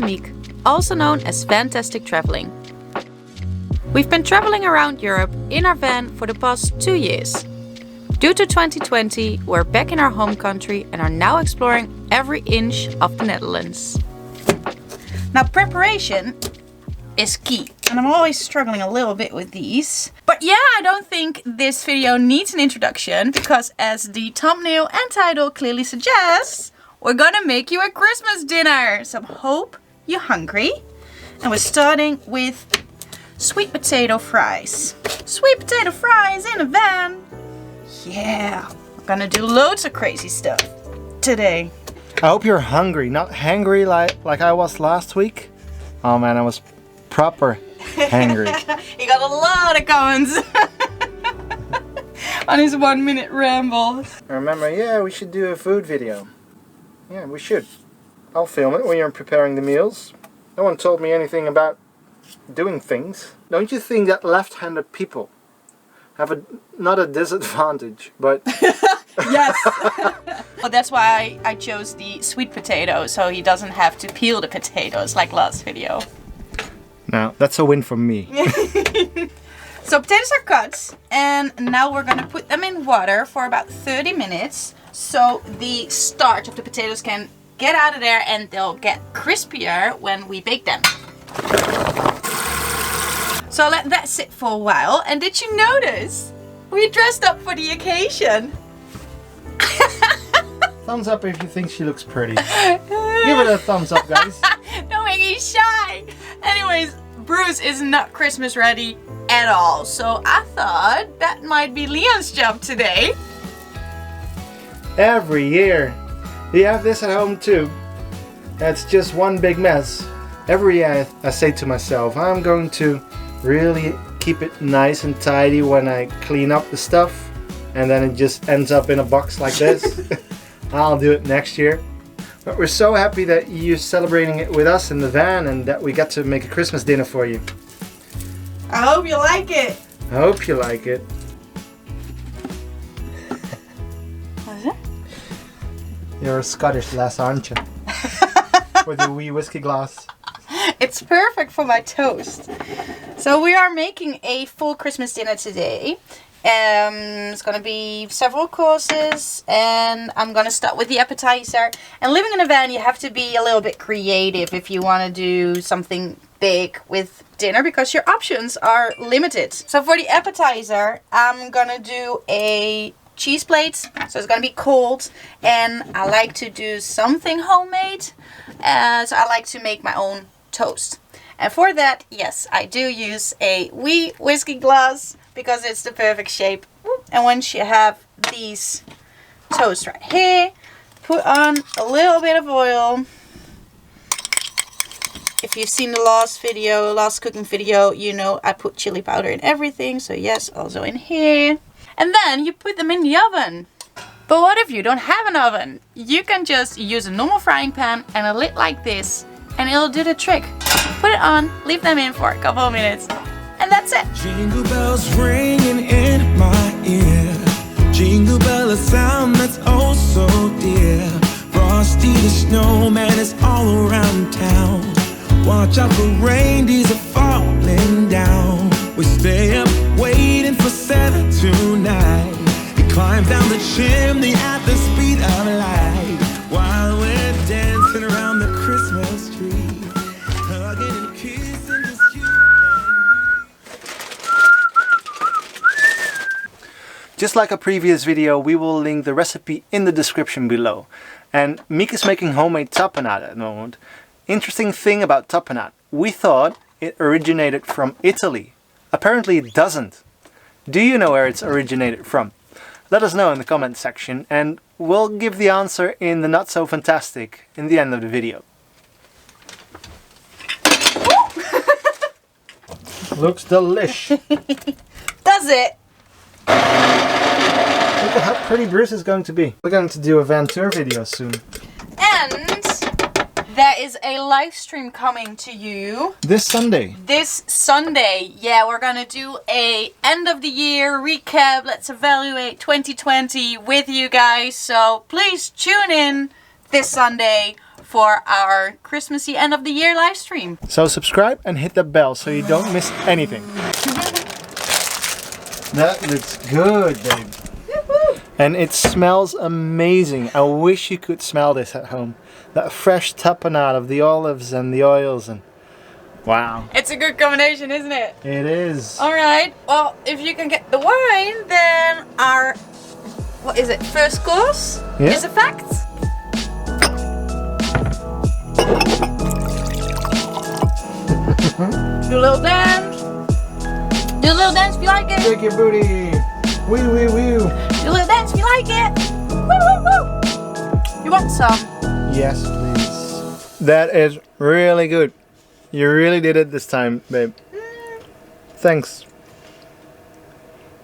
Monique, also known as Vantastic Traveling. We've been traveling around Europe in our van for the past 2 years. Due to 2020, we're back in our home country and are now exploring every inch of the Netherlands. Now, preparation is key, and I'm always struggling a little bit with these. But yeah, I don't think this video needs an introduction, because as the thumbnail and title clearly suggests, we're gonna make you a Christmas dinner. So I hope you're hungry. And we're starting with sweet potato fries. Sweet potato fries in a van. Yeah, we're gonna do loads of crazy stuff today. I hope you're hungry, not hangry like I was last week. Oh man, I was proper hangry. He got a lot of comments on his 1 minute ramble. I remember, yeah, we should do a food video. Yeah, we should. I'll film it when you're preparing the meals. No one told me anything about doing things. Don't you think that left-handed people have not a disadvantage, but... Yes! Well, that's why I chose the sweet potato, so he doesn't have to peel the potatoes like last video. No, that's a win for me. So potatoes are cut, and now we're gonna put them in water for about 30 minutes. So the starch of the potatoes can get out of there and they'll get crispier when we bake them. So let that sit for a while. And did you notice? We dressed up for the occasion. Thumbs up if you think she looks pretty. Give it a thumbs up, guys. Don't make me shy. Anyways, Bruce is not Christmas ready at all. So I thought that might be Leon's job today. Every year. You have this at home too. It's just one big mess. Every year I say to myself, I'm going to really keep it nice and tidy when I clean up the stuff, and then it just ends up in a box like this. I'll do it next year. But we're so happy that you're celebrating it with us in the van and that we got to make a Christmas dinner for you. I hope you like it. I hope you like it. You're a Scottish lass, aren't you? With your wee whiskey glass. It's perfect for my toast. So we are making a full Christmas dinner today. It's gonna be several courses, and I'm gonna start with the appetizer. And living in a van, you have to be a little bit creative if you want to do something big with dinner, because your options are limited. So for the appetizer, I'm gonna do a cheese plates, so it's gonna be cold, and I like to do something homemade, so I like to make my own toast. And for that, yes, I do use a wee whiskey glass because it's the perfect shape. And once you have these toast right here, put on a little bit of oil. If you've seen the last cooking video, you know I put chili powder in everything, so yes, also in here. And then you put them in the oven. But what if you don't have an oven? You can just use a normal frying pan and a lid like this, and it'll do the trick. Put it on, leave them in for a couple of minutes, and that's it. Jingle bells ringing in my ear. Jingle bell, a sound that's oh so dear. Frosty the snowman is all around town. Watch out for reindeers are falling down. We stay up waiting for Santa tonight. He climbs down the chimney at the speed of light, while we're dancing around the Christmas tree, hugging and kissing just you and me. Just like a previous video, we will link the recipe in the description below. And Miek is making homemade tapenade at the moment. Interesting thing about tapenade, we thought it originated from Italy. Apparently it doesn't. Do you know where it's originated from? Let us know in the comment section, and we'll give the answer in the Not So Fantastic in the end of the video. Looks delish. Does it? Look at how pretty Bruce is going to be. We're going to do a van tour video soon. And there is a live stream coming to you This Sunday. this Sunday. Yeah, we're gonna do a end of the year recap. Let's evaluate 2020 with you guys. So please tune in this Sunday for our Christmassy end of the year live stream. So subscribe and hit the bell so you don't miss anything. That looks good, babe. And it smells amazing. I wish you could smell this at home. That fresh tapenade of the olives and the oils and wow. It's a good combination, isn't it? It is. Alright, well, if you can get the wine, then our, what is it, first course is a fact. Do a little dance. Do a little dance if you like it. Shake your booty. Woo woo woo. Do a little dance if you like it. Woo woo woo. You want some? Yes, please. That is really good. You really did it this time, babe. Thanks.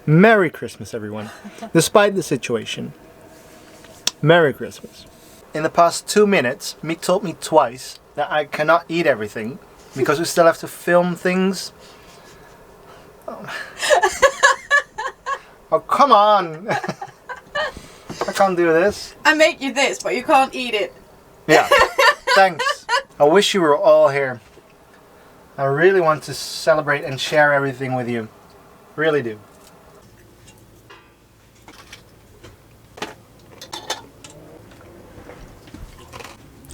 Merry Christmas, everyone. Despite the situation. Merry Christmas. In the past 2 minutes, Miek told me twice that I cannot eat everything because we still have to film things. Oh, come on. I can't do this. I make you this, but you can't eat it. Yeah, thanks. I wish you were all here. I really want to celebrate and share everything with you. Really do.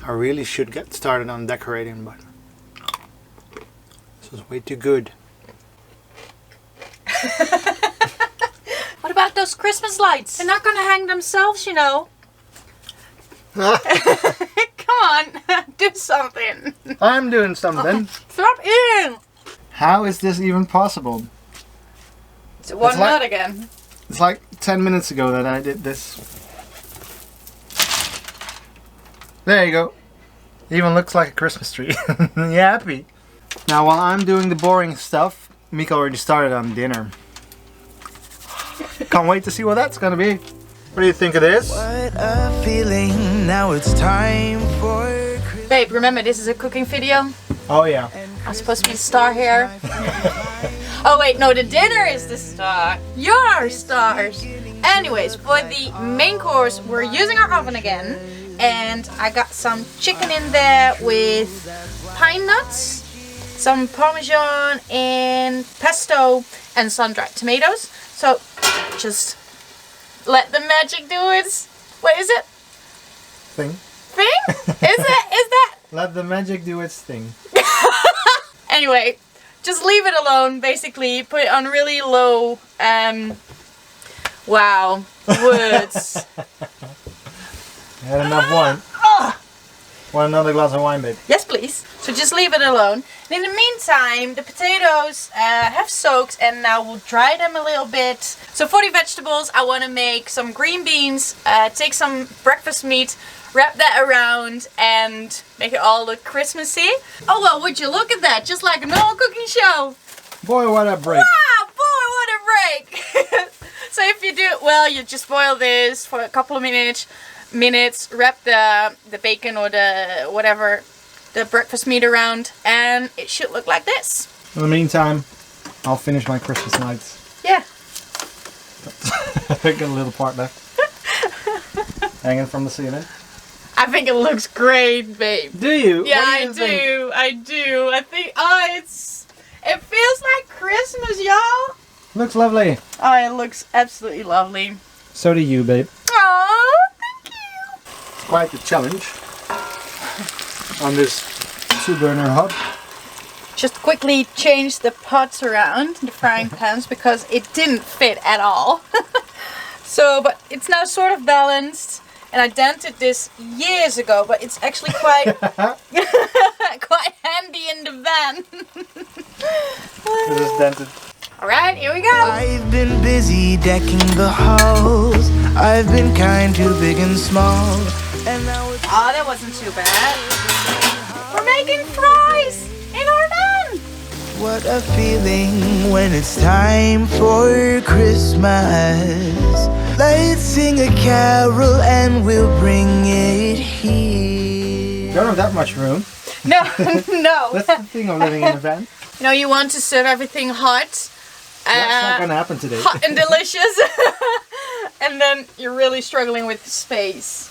I really should get started on decorating, but this is way too good. What about those Christmas lights? They're not gonna hang themselves, you know. Come on, do something. I'm doing something. Stop eating. How is this even possible? So one It's like- nut again. It's like 10 minutes ago that I did this. There you go. Even looks like a Christmas tree. You happy? Now while I'm doing the boring stuff, Miek already started on dinner. Can't wait to see what that's gonna be. What do you think of this? What a feeling, now it's time for Christmas. Babe, remember this is a cooking video? Oh yeah. I'm supposed to be the star here. Oh wait, no, the dinner is the star. You're stars. Anyways, for the main course, we're using our oven again. And I got some chicken in there with pine nuts, some Parmesan and pesto, and sun-dried tomatoes. So just let the magic do its, what is it? Thing. Thing? Is that? Let the magic do its thing. Anyway, just leave it alone, basically. Put it on really low, wow, words. I had enough wine. Want another glass of wine, babe? Yes, please. So just leave it alone. And in the meantime, the potatoes have soaked and now we'll dry them a little bit. So for the vegetables, I want to make some green beans, take some breakfast meat, wrap that around and make it all look Christmassy. Oh well, would you look at that? Just like a normal cooking show. Boy, what a break. Wow, boy, what a break. So if you do it well, you just boil this for a couple of minutes, wrap the bacon or the whatever, the breakfast meat around, and it should look like this. In the meantime, I'll finish my Christmas lights. Yeah. I got a little part left. Hanging from the ceiling. I think it looks great, babe. Do you? Yeah, What do you think? I do. I think, it feels like Christmas, y'all. Looks lovely. Oh, it looks absolutely lovely. So do you, babe. Oh, thank you. It's quite the challenge on this 2-burner hob. Just quickly change the pots around, the frying pans, because it didn't fit at all. So, but it's now sort of balanced. And I dented this years ago, but it's actually quite quite handy in the van. This is dented. Alright, here we go. I've been busy decking the halls. I've been kind to big and small. And now it's Oh, that wasn't too bad. We're making fries in our van. what a feeling when it's time for Christmas. Let's sing a carol and we'll bring it here. Don't have that much room. No, no. That's the thing of living in a van. You know, you want to serve everything hot. That's not gonna happen today. Hot and delicious. And then you're really struggling with space.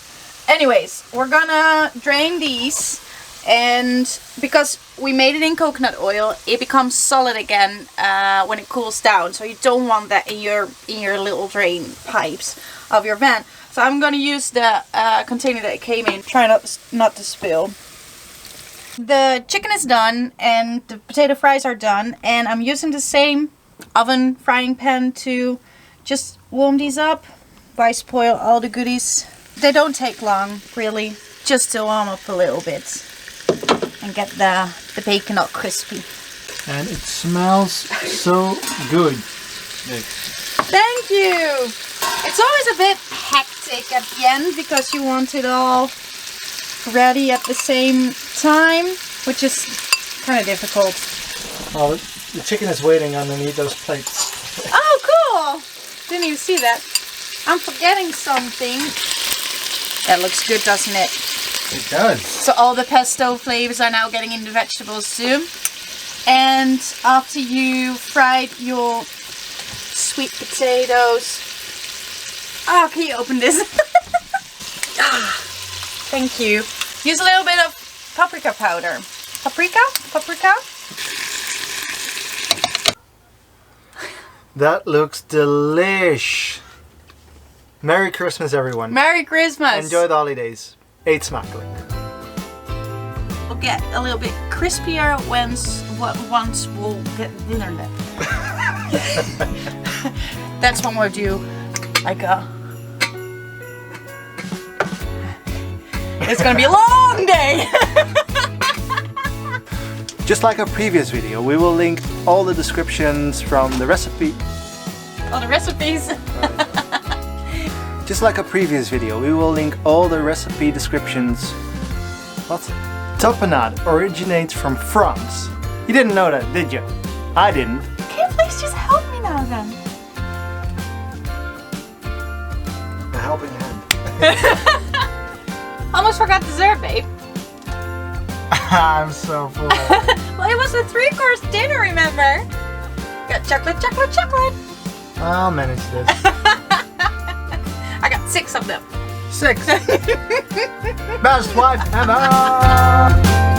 Anyways, we're gonna drain these, and because we made it in coconut oil, it becomes solid again when it cools down. So you don't want that in your little drain pipes of your van. So I'm gonna use the container that it came in. Try not to spill. The chicken is done and the potato fries are done, and I'm using the same oven frying pan to just warm these up. Why spoil all the goodies? They don't take long, really, just to warm up a little bit and get the bacon all crispy. And it smells so good. Thank you! It's always a bit hectic at the end because you want it all ready at the same time, which is kind of difficult. Oh, the chicken is waiting underneath those plates. Oh, cool! Didn't even see that. I'm forgetting something. That looks good, doesn't it? It does. So all the pesto flavors are now getting in the vegetables too. And after you fried your sweet potatoes... Oh, can you open this? Thank you. Use a little bit of paprika powder. Paprika? That looks delish. Merry Christmas, everyone. Merry Christmas. Enjoy the holidays. Eet smakelijk. We'll get a little bit crispier once we'll get dinner then. That's when we'll do like a... It's gonna be a long day! Just like our previous video, we will link all the descriptions from the recipe. All the recipes. Just like our previous video, we will link all the recipe descriptions. What? Tapenade originates from France. You didn't know that, did you? I didn't. Can you please just help me now then? A helping hand. Almost forgot dessert, babe. I'm so full. Well, it was a 3-course dinner, remember? Got chocolate. I'll manage this. I got 6 of them. 6. Best wife ever.